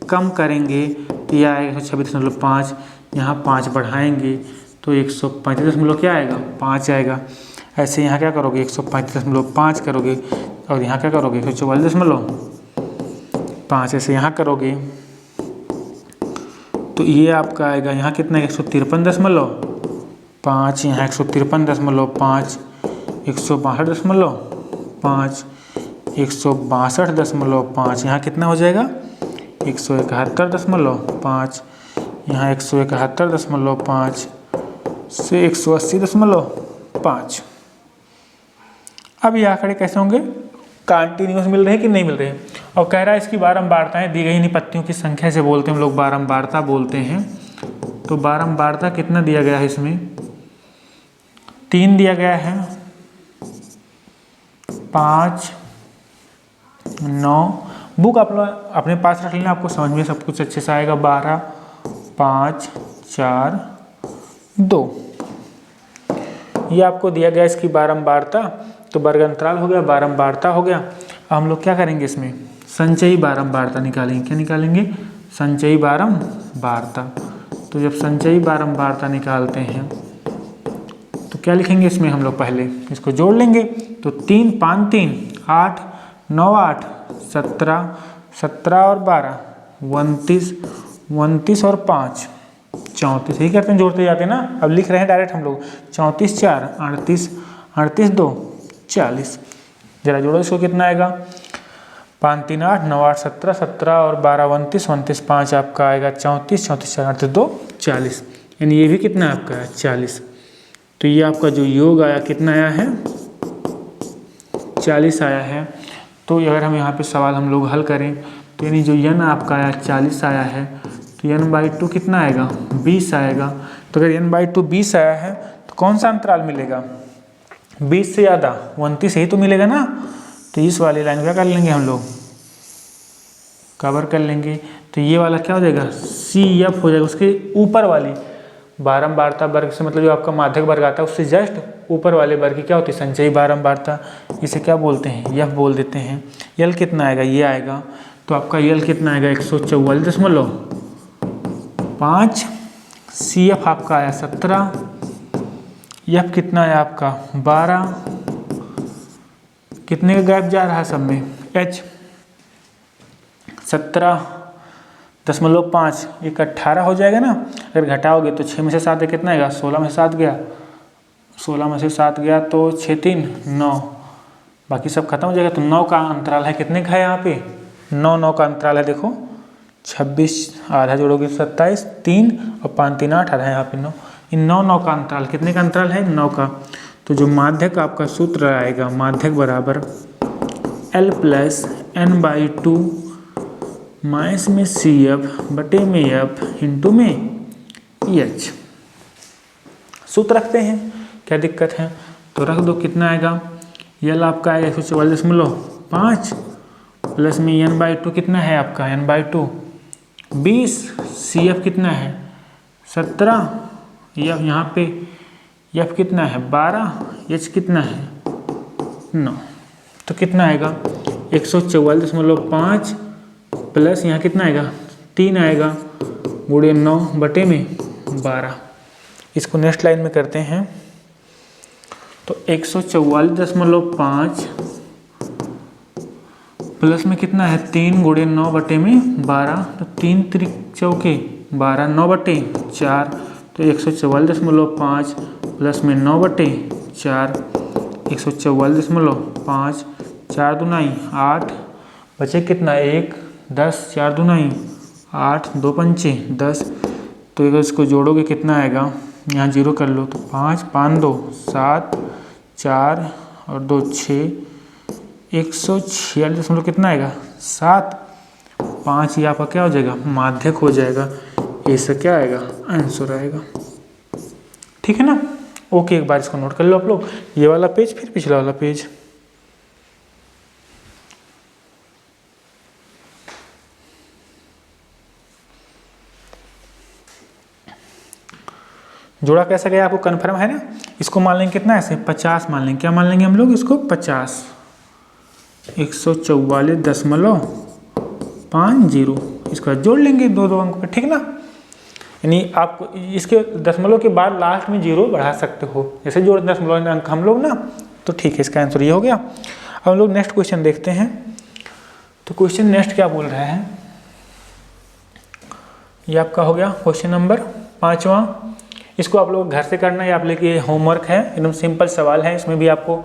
कम करेंगे तो यह आएगा 126.5। यहाँ 5 बढ़ाएंगे तो 135 क्या आएगा 5 आएगा। ऐसे यहाँ क्या करोगे 135.5 करोगे और यहाँ क्या करोगे 144.5। ऐसे यहाँ करोगे तो ये आपका आएगा यहाँ कितना 153.5, यहाँ 153.5, 162.5, 162.5, यहाँ कितना हो जाएगा 171.5, यहाँ 171.5 से 180.5। अब ये आंकड़े कैसे होंगे कंटिन्यूअस मिल रहे कि नहीं मिल रहे। और कह रहा है इसकी बारंबारताएं दी गई, नहीं पत्तियों की संख्या से बोलते हैं हम लोग बारंबारता बोलते हैं। तो बारंबारता कितना दिया गया है, इसमें 3 दिया गया है। 5 9, बुक आप लोग अपने पास रख लेना, आपको समझ में सब कुछ अच्छे से आएगा। 12 5 4 2, ये आपको दिया गया इसकी बारंबारता, तो वर्ग अंतराल हो गया, बारंबारता हो गया। अब हम लोग क्या करेंगे, इसमें संचयी बारंबारता निकालेंगे। क्या निकालेंगे, संचयी बारंबारता। तो जब संचयी बारंबारता निकालते हैं तो क्या लिखेंगे इसमें, हम लोग पहले इसको जोड़ लेंगे। तो 3 5 3 8 9 8 17 17 और 12 29 29 और 5 34, यही करते हैं, जोड़ते जाते हैं ना। अब लिख रहे हैं डायरेक्ट हम लोग, 34 4 38 38 2 40। जरा जोड़ो इसको, कितना आएगा, 5 3 8 9 8 17 17 और 12 29 29 5 आपका आएगा 34 34 4 38 2 40, यानी ये भी कितना आपका है 40। तो ये आपका जो योग आया कितना आया है, 40 आया है। तो अगर हम यहाँ पे सवाल हम लोग हल करें तो यानी जो n आपका आया 40 आया है, तो n/2 कितना आएगा, 20 आएगा। तो अगर n/2 20 आया है तो कौन सा अंतराल मिलेगा, 20 से ज़्यादा 29 ही तो मिलेगा ना। तो इस वाली लाइन क्या कर लेंगे, हम लोग कवर कर लेंगे। तो ये वाला क्या हो जाएगा, CF हो जाएगा। उसके ऊपर वाली बारंबारता वर्ग से मतलब जो आपका माध्यक वर्ग आता है उससे जस्ट ऊपर वाले वर्ग की क्या होती है, संचयी बारंबारता। इसे क्या बोलते हैं, F बोल देते हैं। L कितना आएगा, ये आएगा। तो आपका L कितना आएगा, 144.5। CF आपका आया 17, F कितना आया आपका 12, कितने का गैप जा रहा है सब में, H 17.5, एक 18 हो जाएगा ना। अगर घटाओगे तो 6 में से 7 कितना आएगा, 16 में से 7 गया, 16 में से 7 गया तो 6 3 9, बाकी सब खत्म हो जाएगा। तो 9 का अंतराल है, कितने का है यहाँ पे, 9 9 का अंतराल है। देखो 26 आधा जोड़ोगे 27, 3 और 5 3 8 आधा यहाँ पे 9, इन 9 9 का अंतराल, कितने का अंतराल है, 9 का। तो जो माध्यक आपका सूत्र आएगा, माध्यक बराबर L + n/2 माइनस में CF बटे में F इंटू में H। सूत्र रखते हैं, क्या दिक्कत है, तो रख दो। कितना आएगा, L आपका आएगा 144.5 प्लस में n/2 कितना है आपका, n/2 20, CF कितना है 17, F यहाँ पे F कितना है 12, H कितना है 9। तो कितना आएगा 144.5 प्लस यहाँ कितना आएगा 3 आएगा गुणे 9 बटे में 12। इसको नेक्स्ट लाइन में करते हैं। तो 144.5 प्लस में कितना है 3 गुणे 9 बटे में 12, तो 3 त्रिक चौके 12, 9 बटे 4, तो 144.5 प्लस में 9 बटे 4, 144.5, 4 दूनाई 8, बचे कितना 1 10, 4 दूनाई 8, 2 पंचे 10। तो अगर इसको जोड़ोगे कितना आएगा, यहाँ 0 कर लो, तो 5 5 2 7 4 और 2 6, 146 कितना आएगा 7, 5 ये आपका क्या हो जाएगा, माध्यक हो जाएगा। इससे क्या आएगा, आंसर आएगा। ठीक है ना, ओके। एक बार इसको नोट कर लो आप लोग, ये वाला पेज फिर पिछला वाला पेज। जोड़ा कैसा गया आपको कन्फर्म है ना। इसको मान लेंगे कितना, ऐसे 50 मान लेंगे। क्या मान लेंगे हम लोग इसको 50, 144.50 इसको जोड़ लेंगे 2 अंक पे, ठीक ना। यानी आप इसके दशमलव के बाद लास्ट में 0 बढ़ा सकते हो, जैसे जोड़ दशमलव अंक हम लोग ना। तो ठीक है, इसका आंसर ये हो गया। अब हम लोग नेक्स्ट क्वेश्चन देखते हैं। तो क्वेश्चन नेक्स्ट क्या बोल रहा है, ये आपका हो गया क्वेश्चन नंबर 5वां। इसको आप लोग घर से करना है, आप लोग ये होमवर्क है, एकदम सिंपल सवाल है। इसमें भी आपको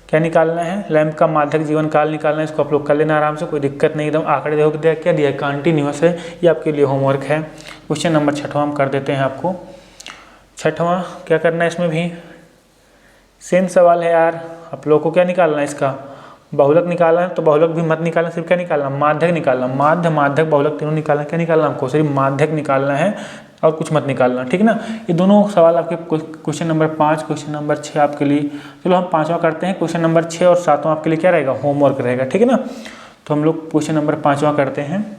क्या निकालना है, लैंप का माध्यक जीवन काल निकालना है। इसको आप लोग कर लेना आराम से, कोई दिक्कत नहीं, एकदम आंकड़े देखो क्या दिया है, कंटिन्यूअस है। ये आपके लिए होमवर्क है। क्वेश्चन नंबर 6वां हम कर देते हैं आपको। 6वां क्या करना है, इसमें भी सेम सवाल है यार। आप लोग को क्या निकालना है, इसका बहुलक निकालना है तो बहुलक भी मत निकालना, सिर्फ क्या निकालना, माध्यक निकालना, माध्य माध्यक बहुलक तीनों निकालना, क्या निकालना हमको, सिर्फ माध्यक निकालना है और कुछ मत निकालना, ठीक ना। ये दोनों सवाल आपके क्वेश्चन नंबर 5, क्वेश्चन नंबर 6 आपके लिए। चलो हम 5वां करते हैं, क्वेश्चन नंबर 6 और 7वां आपके लिए क्या रहेगा, होमवर्क रहेगा, ठीक है ना। तो हम लोग क्वेश्चन नंबर 5वां करते हैं।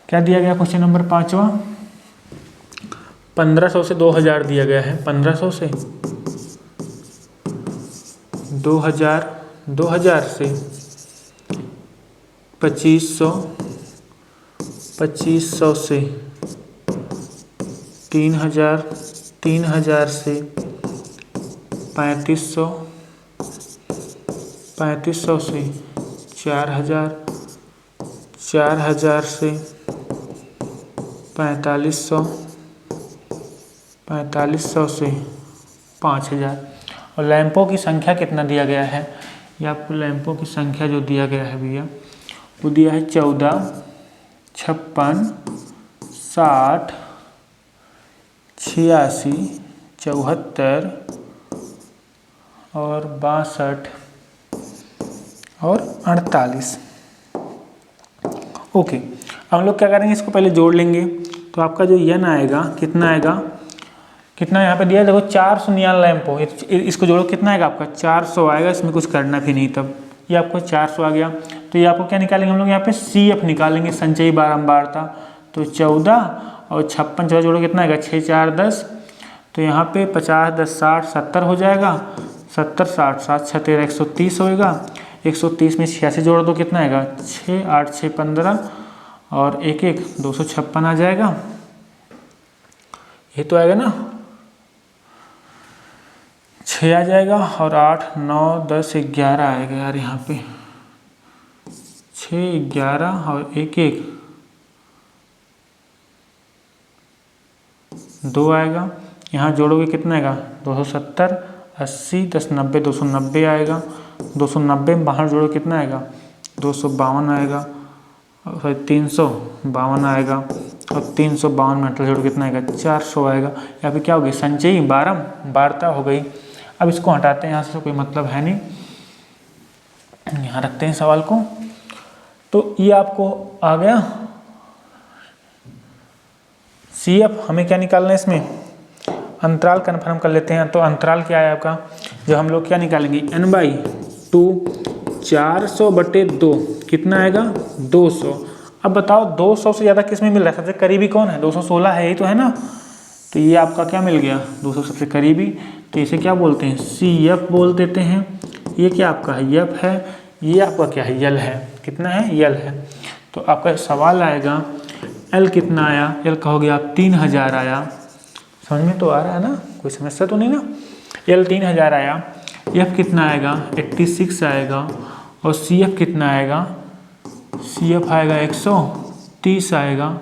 क्या दिया गया क्वेश्चन नंबर 5वां, 1500 से 2000 दिया गया है, 1500 से 2000, 2000 से 2500, 2500 से 3000, 3000 से 3500, 3500 से 4000, 4000 से 4500, 4500 से 5000। और लैंपों की संख्या कितना दिया गया है, ये आपको लैंपों की संख्या जो दिया गया है भैया वो दिया है 14, 56, 60, 86, 74 और 62 और 48। ओके, हम लोग क्या करेंगे, इसको पहले जोड़ लेंगे। तो आपका जो n आएगा कितना आएगा, कितना यहाँ पे दिया है देखो 400 नियॉन लैंप हो, इसको जोड़ो कितना आएगा आपका 400 आएगा, इसमें कुछ करना भी नहीं, तब ये आपको 400 आ गया। तो ये आपको क्या निकालेंगे हम लोग, यहाँ पे CF निकालेंगे, संचयी बारंबारता। तो 14 और 56 जो जोड़ो कितना आएगा 6 4 10, तो यहाँ पे 50 10 60 70 हो जाएगा, 70 60 7 6 13 130 होएगा, 130 में 86 जोड़ दो कितना आएगा 6 8 6 15 और 1 1 256 आ जाएगा, ये तो आएगा ना 6 आ जाएगा और 8 9 10 11 आएगा यार, यहाँ पे 6 11 और 1 1 2 आएगा, यहाँ जोड़ोगे कितना आएगा 270 80 10 90 290 आएगा, 290 में बाहर जोड़ो कितना आएगा 252 आएगा, और 352 आएगा और 352 में जोड़ो कितना आएगा 400 आएगा। यहाँ पे क्या हो गई संचयी बारंबारता हो गई। अब इसको हटाते हैं यहाँ से, कोई मतलब है नहीं, यहाँ रखते हैं सवाल को। तो ये आपको आ गया CF। हमें क्या निकालना है इसमें, अंतराल कन्फर्म कर लेते हैं। तो अंतराल क्या है आपका, जो हम लोग क्या निकालेंगे n/2 400/2 कितना आएगा 200। अब बताओ 200 से ज़्यादा किस में मिल रहा है, सबसे करीबी कौन है 216 है, यही तो है ना। तो ये आपका क्या मिल गया 200 सबसे करीबी, तो इसे क्या बोलते हैं CF बोल देते हैं। ये क्या आपका है F है, ये आपका क्या है L है, कितना है L है। तो आपका सवाल आएगा L कितना आया, L कहोगे आप 3000 आया, समझ में तो आ रहा है ना, कोई समस्या तो नहीं ना। L 3000 आया, F कितना आएगा 86 आएगा और CF कितना आएगा, CF आएगा 130 आएगा,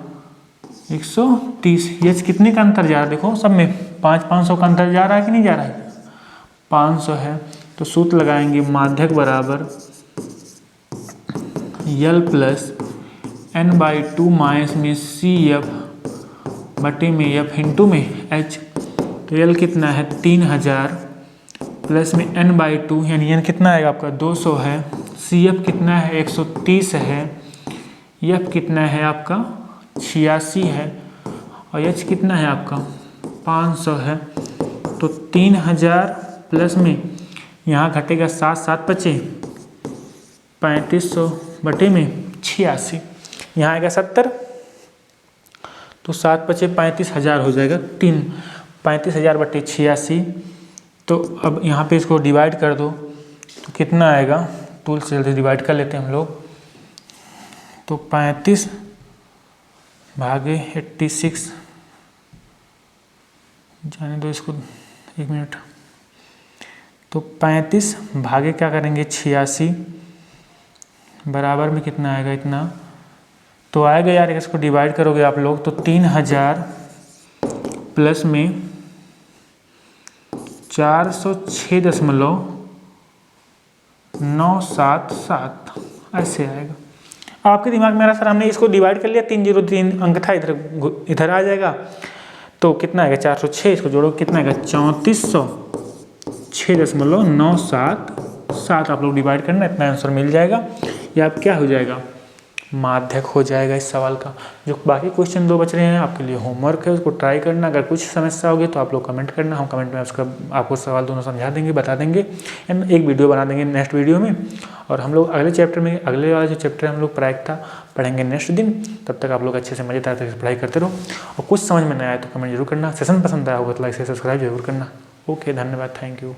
130। ये कितने का अंतर जा रहा है देखो सब में 500 का अंतर जा रहा है कि नहीं जा रहा है, 500 है। तो सूत्र लगाएंगे माध्यक बराबर L प्लस n/2 माइनस में CF बटे में F इंटू में H। तो L कितना है 3000 प्लस में n/2 यानी n कितना आएगा आपका 200 है, CF कितना है 130 है, F कितना है आपका 86 है और H कितना है आपका 500 है। तो 3000 प्लस में यहाँ घटेगा 7 7 बचे 3500 बटे में 86, यहाँ आएगा 70, तो 7 बचे 35,000 हो जाएगा, 35,000 बटे 86। तो अब यहाँ पे इसको डिवाइड कर दो तो कितना आएगा, टूल से जल्दी डिवाइड कर लेते हैं हम लोग। तो 35 भागे 86, जाने दो इसको 1 मिनट। तो 35 भागे क्या करेंगे 86 बराबर में कितना आएगा इतना, तो आएगा यार इसको डिवाइड करोगे आप लोग तो 3000 प्लस में 406.977 ऐसे आएगा। आपके दिमाग में सर हमने इसको डिवाइड कर लिया, 303 अंक था इधर आ जाएगा, तो कितना आएगा 406, इसको जोड़ो कितना आएगा 3406.97 7 आप लोग डिवाइड करना, इतना आंसर मिल जाएगा। या आप क्या हो जाएगा, माध्यक हो जाएगा इस सवाल का। जो बाकी क्वेश्चन 2 बच रहे हैं आपके लिए होमवर्क है, उसको ट्राई करना। अगर कुछ समस्या होगी तो आप लोग कमेंट करना, हम कमेंट में उसका आपको सवाल दोनों समझा देंगे, बता देंगे, एंड एक वीडियो बना देंगे नेक्स्ट वीडियो में। और हम लोग अगले चैप्टर में, अगले वाला जो चैप्टर हम लोग प्रायिकता पढ़ेंगे नेक्स्ट दिन। तब तक आप लोग अच्छे से मज़ेदार तरीके से पढ़ाई करते रहो, और कुछ समझ में नहीं आया तो कमेंट जरूर करना। सेशन पसंद आया होगा तो लाइक से सब्सक्राइब जरूर करना। ओके, धन्यवाद, थैंक यू।